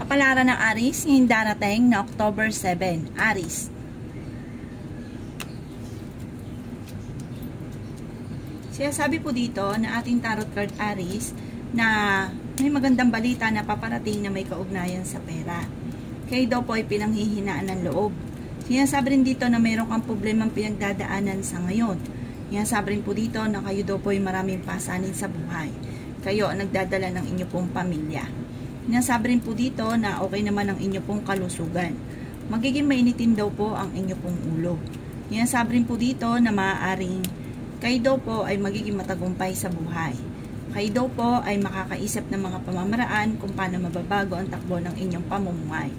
Kapalaran ng Aries, ngayong darating na October 7. Aries. Sinasabi po dito na ating tarot card Aries na may magandang balita na paparating na may kaugnayan sa pera. Kayo daw po ay pinanghihinaan ng loob. Sinasabi rin dito na mayroon kang problemang pinagdadaanan sa ngayon. Sinasabi rin po dito na kayo daw po ay maraming pasanin sa buhay. Kayo ang nagdadala ng inyo pong pamilya. Sinasabi rin po dito na okay naman ang inyo pong kalusugan. Magiging mainitin daw po ang inyo pong ulo. Sinasabi rin po dito na maaaring kayo daw po ay magiging matagumpay sa buhay. Kayo daw po ay makakaisip ng mga pamamaraan kung paano mababago ang takbo ng inyong pamumuhay.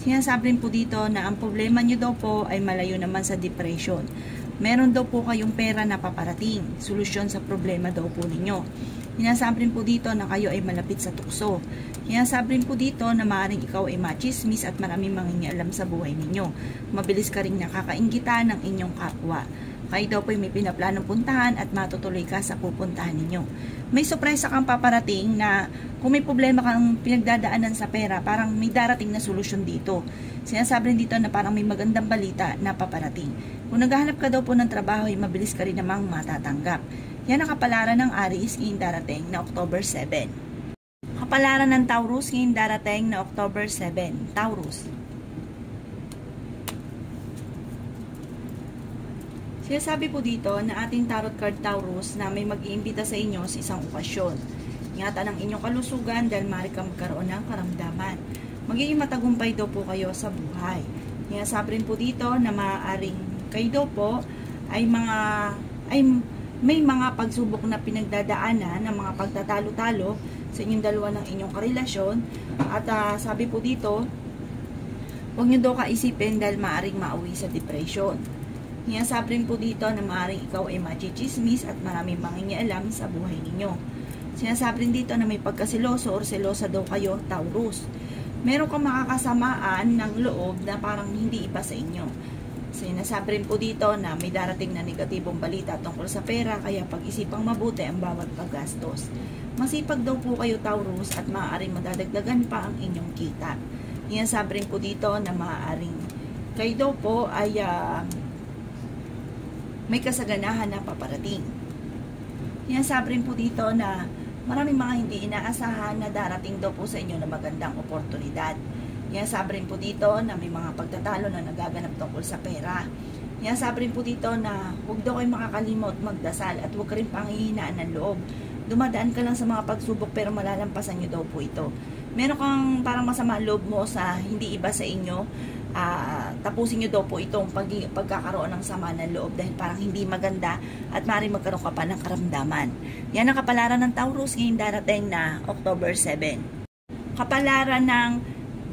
Sinasabi rin po dito na ang problema nyo daw po ay malayo naman sa depression. Meron daw po kayong pera na paparating, solusyon sa problema daw po ninyo. Sinasabi rin po dito na kayo ay malapit sa tukso. Sinasabi rin po dito na maaaring ikaw ay machismis at maraming mangingialam sa buhay ninyo. Mabilis ka rin nakakainggitan ng inyong kapwa. Kayo daw po ay may pinaplanong puntahan at matutuloy ka sa pupuntahan ninyo. May sorpresa kang paparating na kung may problema kang pinagdadaanan sa pera, parang may darating na solusyon dito. Sinasabi rin dito na parang may magandang balita na paparating. Kung naghahanap ka daw po ng trabaho, ay mabilis ka rin namang matatanggap. Yan ang kapalaran ng Aries ngayong darating na October 7. Kapalaran ng Taurus ngayong darating na October 7. Taurus. Sinasabi po dito na ating tarot card Taurus na may mag-iimbita sa inyo sa isang okasyon. Ingatan ang inyong kalusugan dahil maaari kang magkaroon ng karamdaman. Magiging matagumpay daw po kayo sa buhay. Sinasabi rin po dito na maaaring kayo daw po ay may mga pagsubok na pinagdadaanan ng mga pagtatalo-talo sa inyong dalawa ng inyong karelasyon. At sabi po dito, huwag nyo daw kaisipin dahil maaaring mauwi sa depression. Sinasabi rin po dito na maaaring ikaw ay machichismis at maraming mangingialam sa buhay ninyo. Sinasabi rin dito na may pagkasiloso or selosa daw kayo, Taurus. Meron kang makakasamaan ng loob na parang hindi iba sa inyo. Sinasabi rin po dito na may darating na negatibong balita tungkol sa pera, kaya pag-isipang mabuti ang bawat paggastos. Masipag daw po kayo, Taurus, at maaaring madadagdagan pa ang inyong kita. Sinasabi rin po dito na maaaring kayo daw po ay may kasaganahan na paparating. Sinasabi rin po dito na maraming mga hindi inaasahan na darating daw po sa inyo na magandang oportunidad. Sinasabi rin po dito na may mga pagtatalo na nagaganap tungkol sa pera. Sinasabi rin po dito na huwag daw kayo makakalimot magdasal at huwag ka rin panghihinaan ng loob. Dumadaan ka lang sa mga pagsubok pero malalampasan nyo daw po ito. Meron kang parang masama loob mo sa hindi iba sa inyo. Tapusin nyo daw po itong pagkakaroon ng sama ng loob dahil parang hindi maganda at maaaring magkaroon ka pa ng karamdaman. Yan ang kapalaran ng Taurus ngayong darating na October 7. Kapalaran ng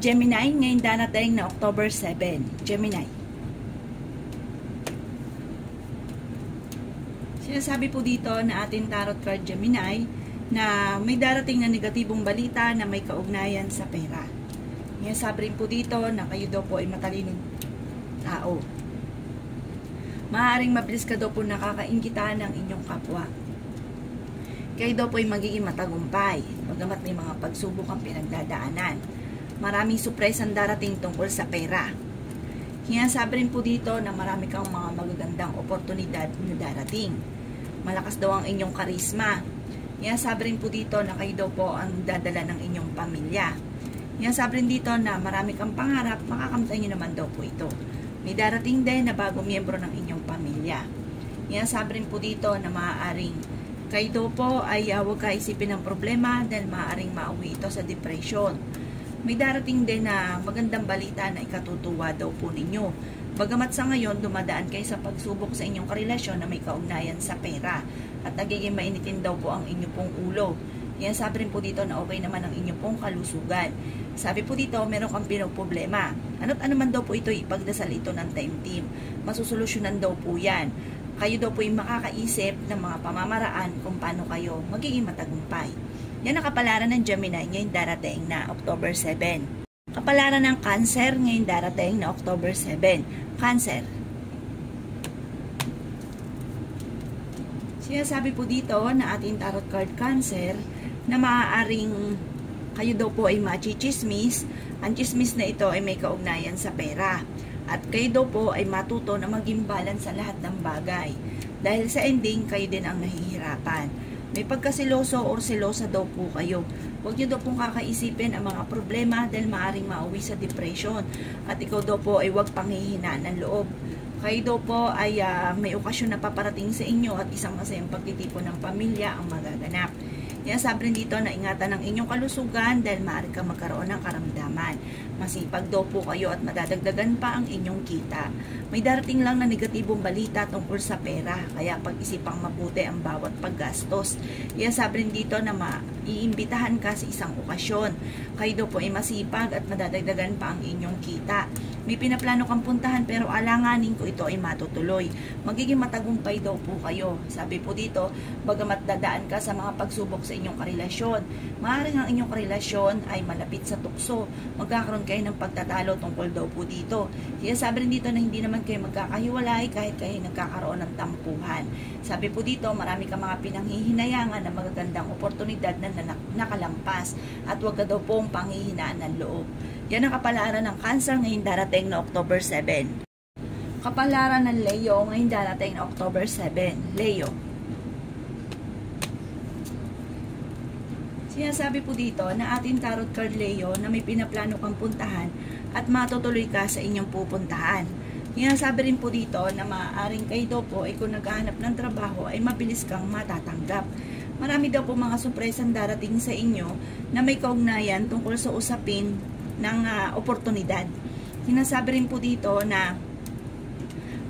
Gemini ngayong darating na October 7. Gemini. Sinasabi po dito na ating tarot card Gemini na may darating na negatibong balita na may kaugnayan sa pera. Sabi rin po dito na kayo daw po ay matalinong tao. Maaaring mabilis ka daw po nakakainggitan ng inyong kapwa. Kayo daw po ay magiging matagumpay, bagamat may mga pagsubok ang pinagdadaanan. Maraming surpresang darating tungkol sa pera. Sabi rin po dito na marami kang mga magagandang oportunidad na darating. Malakas daw ang inyong karisma. Sabi rin po dito na kayo daw po ang dadala ng inyong pamilya. Sabi rin dito na marami kang pangarap, makakamtan nyo naman daw po ito. May darating din na bagong miyembro ng inyong pamilya. Sabi rin po dito na maaaring kayo daw po ay huwag ka isipin ng problema dahil maaaring mauwi ito sa depression. May darating din na magandang balita na ikatutuwa daw po ninyo. Bagamat sa ngayon, dumadaan kayo sa pagsubok sa inyong karelasyon na may kaugnayan sa pera at nagiging mainitin daw po ang inyong pong ulo. Sabi rin po dito na okay naman ang inyong pong kalusugan. Sabi po dito, meron kang problema. Ano't ano man daw po ito, ipagdasal ito ng time team. Masusolusyonan daw po yan. Kayo daw po yung makakaisip ng mga pamamaraan kung paano kayo magiging matagumpay. Yan ang kapalaran ng Gemini ngayong darating na October 7. Kapalaran ng Cancer ngayong darating na October 7. Cancer. Sinasabi po dito na ating tarot card Cancer na maaaring Kayo daw po ay machichismis. Ang chismis na ito ay may kaugnayan sa pera. At kayo daw po ay matuto na maging balance sa lahat ng bagay. Dahil sa ending, kayo din ang nahihirapan. May pagkasiloso or selosa daw po kayo. Huwag nyo daw pong kakaisipin ang mga problema dahil maaaring mauwi sa depression. At ikaw daw po ay huwag panghihinaan ng loob. Kayo daw po ay may okasyon na paparating sa inyo at isang masayang pagtitipon ng pamilya ang magaganap. Yan, sabi rin dito na ingatan ang inyong kalusugan dahil maaari kang magkaroon ng karamdaman. Masipag daw po kayo at madadagdagan pa ang inyong kita. May darating lang na negatibong balita tungkol sa pera, kaya pag-isipang mabuti ang bawat paggastos. Yan, sabi rin dito na maiimbitahan ka sa isang okasyon. Kayo daw po ay masipag at madadagdagan pa ang inyong kita. May pinaplano kang puntahan pero alanganin ko ito ay matutuloy. Magiging matagumpay daw po kayo. Sabi po dito, bagamat dadaan ka sa mga pagsubok sa inyong karelasyon, maaaring ang inyong karelasyon ay malapit sa tukso. Magkakaroon kayo ng pagtatalo tungkol daw po dito. Kaya sabi rin dito na hindi naman kayo magkakahiwalay kahit kayo nagkakaroon ng tampuhan. Sabi po dito, marami ka mga pinanghihinayangan na magagandang oportunidad na nakalampas at huwag ka daw pong panghihinaan ng loob. Yan ang kapalaran ng Cancer ngayong darating na October 7. Kapalaran ng Leo ngayong darating na October 7. Leo. Sinasabi po dito na ating tarot card Leo na may pinaplano kang puntahan at matutuloy ka sa inyong pupuntahan. Sinasabi rin po dito na maaaring kayo daw po ay kung naghahanap ng trabaho ay mabilis kang matatanggap. Marami daw po mga surpresang darating sa inyo na may kaugnayan tungkol sa usapin ng oportunidad. Sinasabi rin po dito na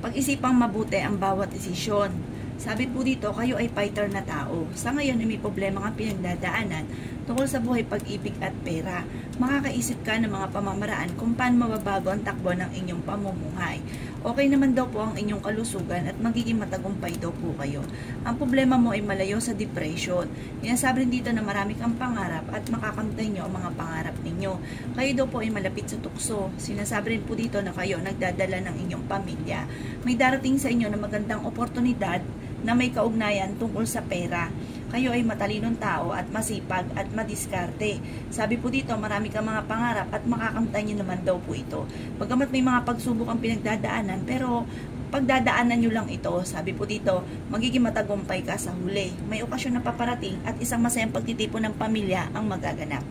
pag-isipang mabuti ang bawat desisyon. Sabi po dito, kayo ay fighter na tao. Sa ngayon ay may problema kang pinagdadaanan tungkol sa buhay, pag-ibig at pera. Makakaisip ka ng mga pamamaraan kung paano mababago ang takbo ng inyong pamumuhay. Okay naman daw po ang inyong kalusugan at magiging matagumpay daw po kayo. Ang problema mo ay malayo sa depression. Sinasabi rin dito na marami kang pangarap at makakamtay nyo ang mga pangarap ninyo. Kayo daw po ay malapit sa tukso. Sinasabi rin po dito na kayo nagdadala ng inyong pamilya. May darating sa inyo na magandang oportunidad na may kaugnayan tungkol sa pera. Kayo ay matalinong tao at masipag at madiskarte. Sabi po dito, marami kang mga pangarap at makakamtan nyo naman daw po ito. Bagamat may mga pagsubok ang pinagdadaanan, pero pagdadaanan nyo lang ito. Sabi po dito, magiging matagumpay ka sa huli. May okasyon na paparating at isang masayang pagtitipon ng pamilya ang magaganap.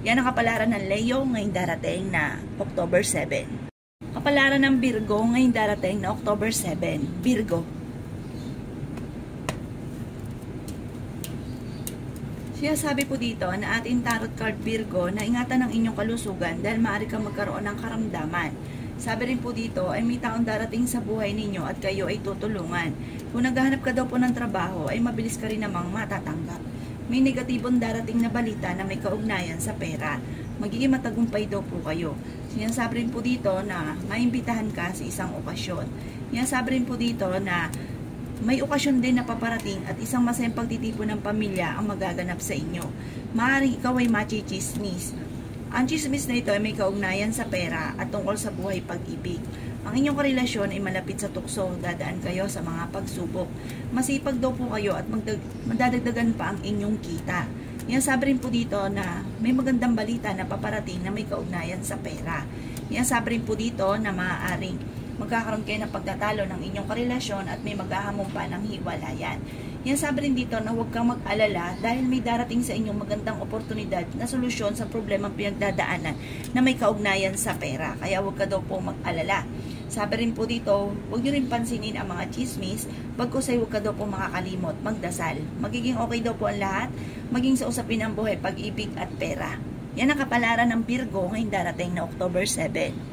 Yan ang kapalaran ng Leo ngayong darating na October 7. Kapalaran ng Virgo ngayong darating na October 7. Virgo. Sinasabi po dito na ating tarot card Virgo na ingatan ang inyong kalusugan dahil maaari kang magkaroon ng karamdaman. Sabi rin po dito ay may taong darating sa buhay ninyo at kayo ay tutulungan. Kung naghahanap ka daw po ng trabaho ay mabilis ka rin namang matatanggap. May negatibong darating na balita na may kaugnayan sa pera. Magiging matagumpay daw po kayo. Sinasabi rin po dito na maimbitahan ka sa isang okasyon. Sinasabi rin po dito na may okasyon din na paparating at isang masayang pagtitipon ng pamilya ang magaganap sa inyo. Maaaring ikaw ay machichismis. Ang chismis na ito ay may kaugnayan sa pera at tungkol sa buhay, pag-ibig. Ang inyong karelasyon ay malapit sa tukso, dadaan kayo sa mga pagsubok. Masipag daw po kayo at madadagdagan pa ang inyong kita. Sabi rin po dito na may magandang balita na paparating na may kaugnayan sa pera. Sabi rin po dito na maaaring magkakaroon kayo ng pagtatalo ng inyong karelasyon at may maghahamon pa ng hiwalayan. Sabi rin dito na huwag kang mag-alala dahil may darating sa inyong magandang oportunidad na solusyon sa problemang pinagdadaanan na may kaugnayan sa pera. Kaya huwag ka daw po mag-alala. Sabi rin po dito, huwag nyo rin pansinin ang mga chismis, bagkus ay huwag ka daw po makakalimot, magdasal. Magiging okay daw po ang lahat, maging sa usapin ng buhay, pag-ibig at pera. Yan ang kapalaran ng Virgo ngayong darating na October 7.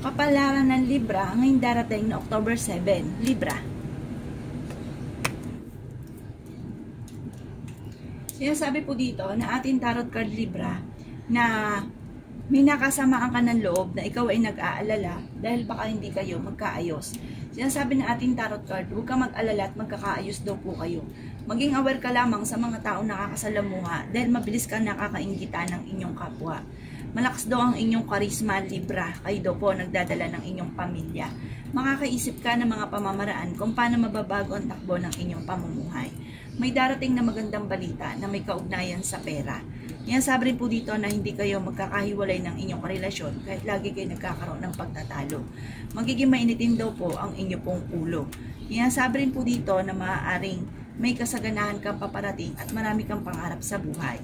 Kapalaran ng Libra ngayong darating na October 7. Libra. Sinasabi po dito na ating tarot card Libra na may nakasamaan ka ng loob na ikaw ay nag-aalala dahil baka hindi kayo magkaayos. Sinasabi na ating tarot card, huwag ka mag-alala at magkakaayos daw po kayo. Maging aware ka lamang sa mga taong nakakasalamuha dahil mabilis ka nakakainggitan ng inyong kapwa. Malakas daw ang inyong karisma, Libra. Kayo daw po nagdadala ng inyong pamilya. Makakaisip ka ng mga pamamaraan kung paano mababago ang takbo ng inyong pamumuhay. May darating na magandang balita na may kaugnayan sa pera. Yan, sabi rin po dito na hindi kayo magkakahiwalay ng inyong karelasyon kahit lagi kayo nagkakaroon ng pagtatalo. Magiging mainitin daw po ang inyo pong ulo. Yan, sabi rin po dito na maaaring may kasaganahan kang paparating at marami kang pangarap sa buhay.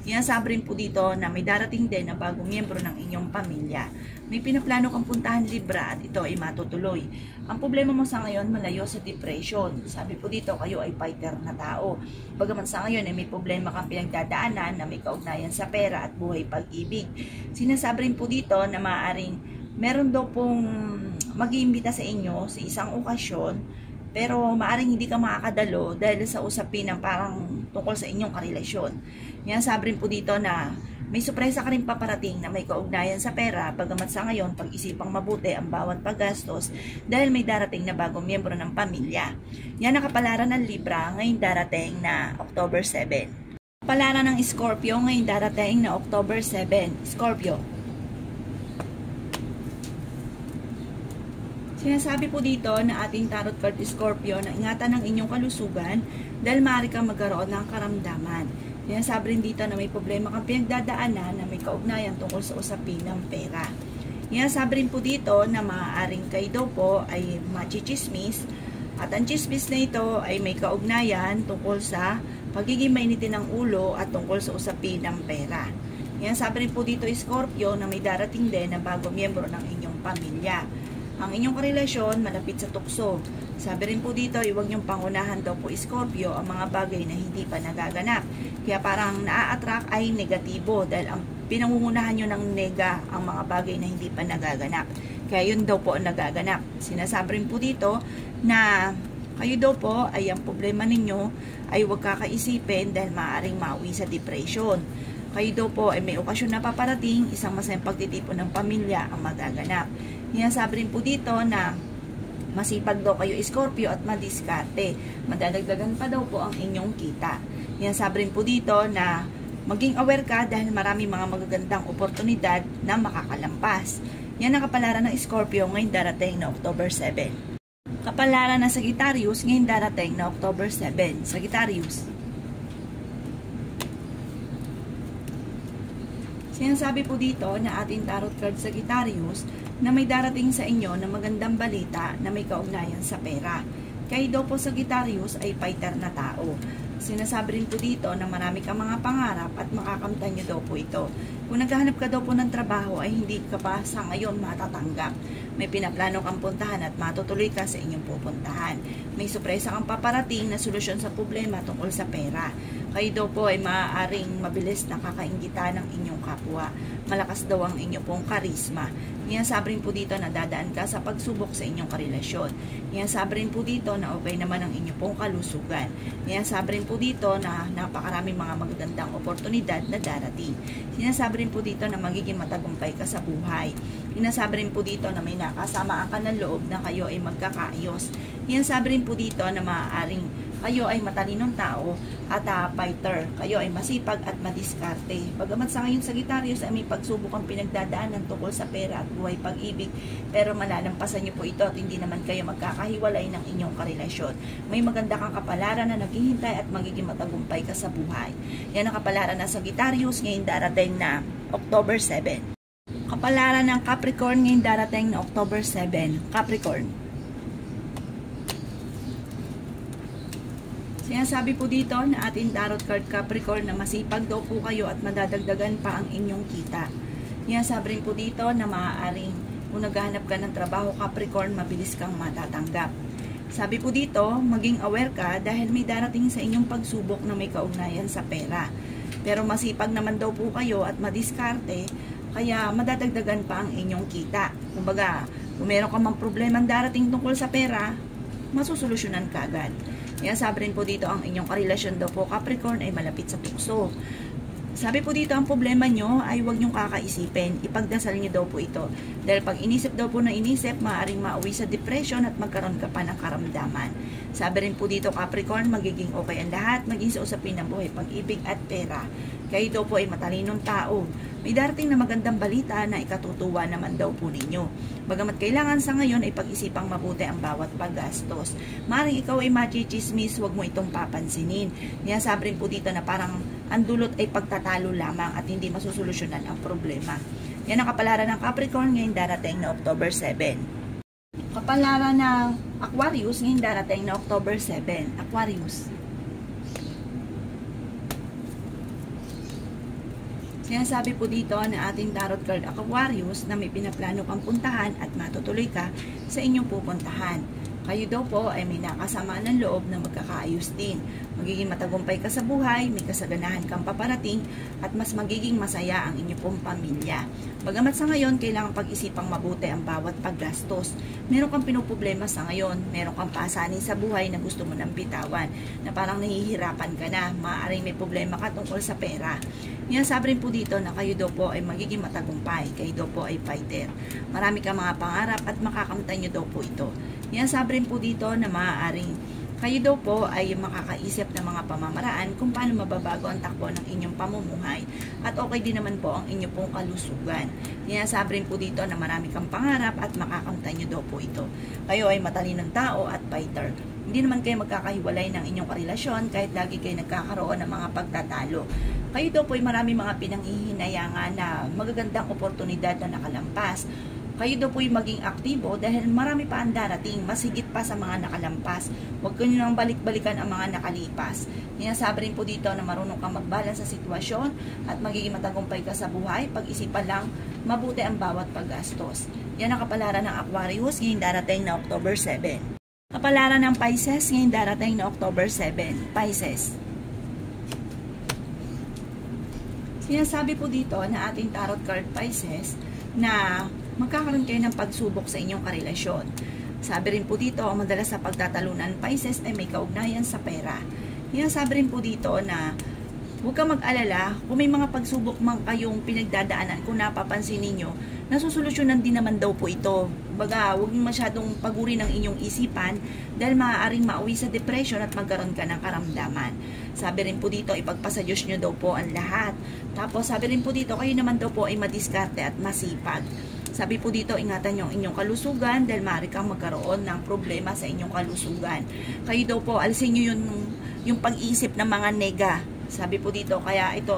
Yan, sabi rin po dito na may darating din na bagong miyembro ng inyong pamilya. May pinaplano kang puntahan Libra at ito ay matutuloy. Ang problema mo sa ngayon, malayo sa depression. Sabi po dito, kayo ay fighter na tao. Bagaman sa ngayon ay may problema kang pinagdadaanan na may kaugnayan sa pera at buhay pag-ibig. Sinasabi rin po dito na maaaring meron daw pong mag-iimbita sa inyo sa isang okasyon, pero maaring hindi ka makakadalo dahil sa usapin ng parang tungkol sa inyong karelasyon. Yan, sabi rin po dito na may sorpresa ka rin paparating na may kaugnayan sa pera, bagamat sa ngayon pag-isipang mabuti ang bawat paggastos dahil may darating na bagong miyembro ng pamilya. Yan ang kapalaran ng Libra ngayong darating na October 7. Kapalaran ng Scorpio ngayong darating na October 7. Scorpio. Sinasabi po dito na ating tarot card Scorpio na ingatan ng inyong kalusugan dahil maaari kang magkaroon ng karamdaman. Sinasabi rin dito na may problema kang pinagdadaanan na may kaugnayan tungkol sa usapin ng pera. Sinasabi rin po dito na maaaring kayo daw po ay machichismis at ang chismis na ito ay may kaugnayan tungkol sa pagiging mainitin ng ulo at tungkol sa usapin ng pera. Sinasabi rin po dito Scorpio na may darating din na bagong miyembro ng inyong pamilya. Ang inyong karelasyon malapit sa tukso. Sabi rin po dito, huwag niyong pangunahan daw po Scorpio ang mga bagay na hindi pa nagaganap. Kaya parang naa-attract ay negatibo dahil ang pinangungunahan nyo ng nega ang mga bagay na hindi pa nagaganap. Kaya yun daw po ang nagaganap. Sinasabi rin po dito na kayo daw po ay ang problema ninyo ay huwag kakaisipin dahil maaaring mauwi sa depression. Kayo daw po ay may okasyon na paparating, isang masayang pagtitipon ng pamilya ang magaganap. Sabi rin po dito na masipag daw kayo Scorpio at madiskarte. Madadagdagan pa daw po ang inyong kita. Sabi rin po dito na maging aware ka dahil marami mga magagandang oportunidad na makakalampas. Yan ang kapalaran ng Scorpio ngayong darating na October 7. Kapalaran ng Sagittarius ngayong darating na October 7. Sagittarius. Sinasabi po dito na ating tarot card Sagittarius na may darating sa inyo na magandang balita na may kaugnayan sa pera. Kayo daw po Sagittarius ay fighter na tao. Sinasabi rin po dito na marami kang mga pangarap at makakamtan nyo daw po ito. Kung naghahanap ka daw po ng trabaho ay hindi ka pa sa ngayon matatanggap. May pinaplano kang puntahan at matutuloy ka sa inyong pupuntahan. May sorpresa kang paparating na solusyon sa problema tungkol sa pera. Kayo daw po ay maaaring mabilis na kakaingitan ng inyong kapwa. Malakas daw ang inyong pong karisma. Sabi rin po dito na dadaan ka sa pagsubok sa inyong karelasyon. Sabi rin po dito na okay naman ang inyong pong kalusugan. Sabi rin po dito na napakaraming mga magagandang oportunidad na darating. Sinasabi rin po dito na magiging matagumpay ka sa buhay. Sinasabi rin po dito na may nakasamaan ka ng loob na kayo ay magkakaayos. Sabi rin po dito na maaaring kayo ay matalinong tao at fighter. Kayo ay masipag at madiskarte. Bagamat sa ngayon Sagittarius ay may pagsubok ang pinagdadaanan tungkol sa pera at buhay pag-ibig, pero malalampasan niyo po ito at hindi naman kayo magkakahiwalay ng inyong karelasyon. May maganda kang kapalaran na naghihintay at magiging matagumpay ka sa buhay. Yan ang kapalaran ng Sagittarius ngayong darating na October 7. Kapalaran ng Capricorn ngayong darating na October 7. Capricorn. Sinasabi po dito na ating tarot card Capricorn na masipag daw po kayo at madadagdagan pa ang inyong kita. Sinasabi rin po dito na maaaring kung naghahanap ka ng trabaho Capricorn, mabilis kang matatanggap. Sabi po dito, maging aware ka dahil may darating sa inyong pagsubok na may kaugnayan sa pera. Pero masipag naman daw po kayo at madiskarte, kaya madadagdagan pa ang inyong kita. Kumbaga, kung meron ka mang problemang darating tungkol sa pera, masusolusyonan ka agad. Sabi rin po dito ang inyong karelasyon daw po Capricorn ay malapit sa tukso. Sabi po dito ang problema nyo ay huwag nyong kakaisipin. Ipagdasal nyo daw po ito. Dahil pag inisip daw po na inisip, maaaring mauwi sa depression at magkaroon ka pa ng karamdaman. Sabi rin po dito Capricorn, magiging okay ang lahat, maging sa usapin ng buhay, pag-ibig at pera. Kayo daw po ay matalinong tao. May darating na magandang balita na ikatutuwa naman daw po ninyo. Bagamat kailangan sa ngayon ay pag-isipang mabuti ang bawat paggastos. Maring ikaw ay machichismis, huwag mo itong papansinin. Sabi rin po dito na parang ang dulot ay pagtatalo lamang at hindi masusolusyonan ang problema. Yan ang kapalaran ng Capricorn ngayong darating na October 7. Kapalaran ng Aquarius ngayong darating na October 7. Aquarius. Sinasabi po dito na ating tarot card Aquarius na may pinaplano kang puntahan at matutuloy ka sa inyong pupuntahan. Kayo daw po ay may nakasamaan ng loob na magkakaayos din. Magiging matagumpay ka sa buhay, may kasaganahan kang paparating, at mas magiging masaya ang inyong pong pamilya. Bagamat sa ngayon, kailangan pag-isipang mabuti ang bawat paggastos. Meron kang pinoproblema sa ngayon, meron kang pasanin sa buhay na gusto mo nang bitawan, na parang nahihirapan ka na, maaaring may problema ka tungkol sa pera. Sabi rin po dito na kayo daw po ay magiging matagumpay, kayo daw po ay fighter. Marami kang mga pangarap at makakamtan nyo daw po ito. Sabi rin po dito na maaaring kayo daw po ay makakaisip ng mga pamamaraan kung paano mababago ang takbo ng inyong pamumuhay at okay din naman po ang inyong pong kalusugan. Sabi rin po dito na marami kang pangarap at makakamtan nyo daw po ito. Kayo ay matalinong tao at fighter. Hindi naman kayo magkakahiwalay ng inyong karelasyon kahit lagi kayo nagkakaroon ng mga pagtatalo. Kayo daw po ay marami mga pinanghihinayangan na magagandang oportunidad na nakalampas. Kayo daw po ay maging aktibo dahil marami pa ang darating, mas higit pa sa mga nakalampas. Huwag kayo nang balik-balikan ang mga nakalipas. Sabi rin po dito na marunong kang magbalance sa sitwasyon at magiging matagumpay ka sa buhay. Pag-isipan lang mabuti ang bawat paggastos. Yan ang kapalaran ng Aquarius ngayong darating na October 7. Kapalaran ng Pisces ngayong darating na October 7. Pisces. Sinasabi po dito na ating tarot card Pisces na magkakaroon kayo ng pagsubok sa inyong karelasyon. Sabi rin po dito, madalas sa pagtatalunan Pisces ay may kaugnayan sa pera. Sabi rin po dito na huwag kang mag-alala kung may mga pagsubok man kayong pinagdadaanan, kung napapansin ninyo, nasusolusyonan din naman daw po ito. Baga, huwag masyadong paguri ng inyong isipan dahil maaaring mauwi sa depression at magkaroon ka ng karamdaman. Sabi rin po dito, ipagpasa Diyos nyo daw po ang lahat. Tapos sabi rin po dito, kayo naman daw po ay madiskarte at masipag. Sabi po dito, ingatan yung inyong kalusugan dahil maaari kang magkaroon ng problema sa inyong kalusugan. Kayo daw po, alisin nyo yung pag-iisip ng mga nega. Sabi po dito, kaya ito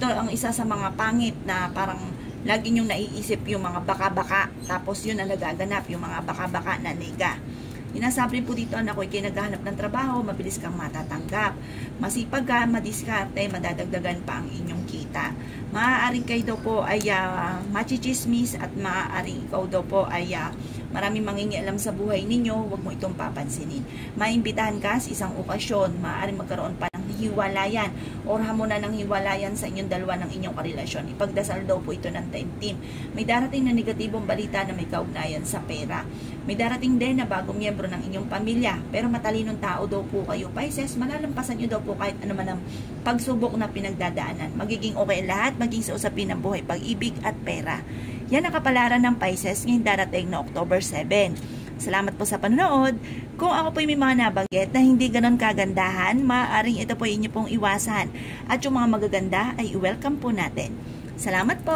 ang isa sa mga pangit na parang lagi nyong naiisip yung mga baka-baka. Tapos yun ang nagaganap, yung mga baka-baka na nega. Sabi po dito na ako'y kinaghahanap ng trabaho, mabilis kang matatanggap. Masipag ka, madiskarte, madadagdagan pa ang inyong kita. Maaaring kayo daw po ay machichismis at maaaring ikaw daw po ay maraming mangingialam sa buhay ninyo, huwag mo itong papansinin. Maimbitahan ka sa isang okasyon, maaaring magkaroon pa ng hiwalayan or hamunan ng hiwalayan sa inyong dalawa ng inyong karelasyon. Ipagdasal daw po ito ng team. May darating na negatibong balita na may kaugnayan sa pera. May darating din na bagong miyembro ng inyong pamilya, pero matalinong tao daw po kayo Pisces, malalampasan nyo daw po kahit ano man ang pagsubok na pinagdadaanan. Magiging okay lahat, maging sa usapin ng buhay, pag-ibig at pera. Yan ang kapalaran ng Pisces ngayong darating na October 7. Salamat po sa panonood. Kung ako po may mga nabanggit na hindi ganon kagandahan, maaaring ito po inyo pong iwasan. At yung mga magaganda ay i-welcome po natin. Salamat po!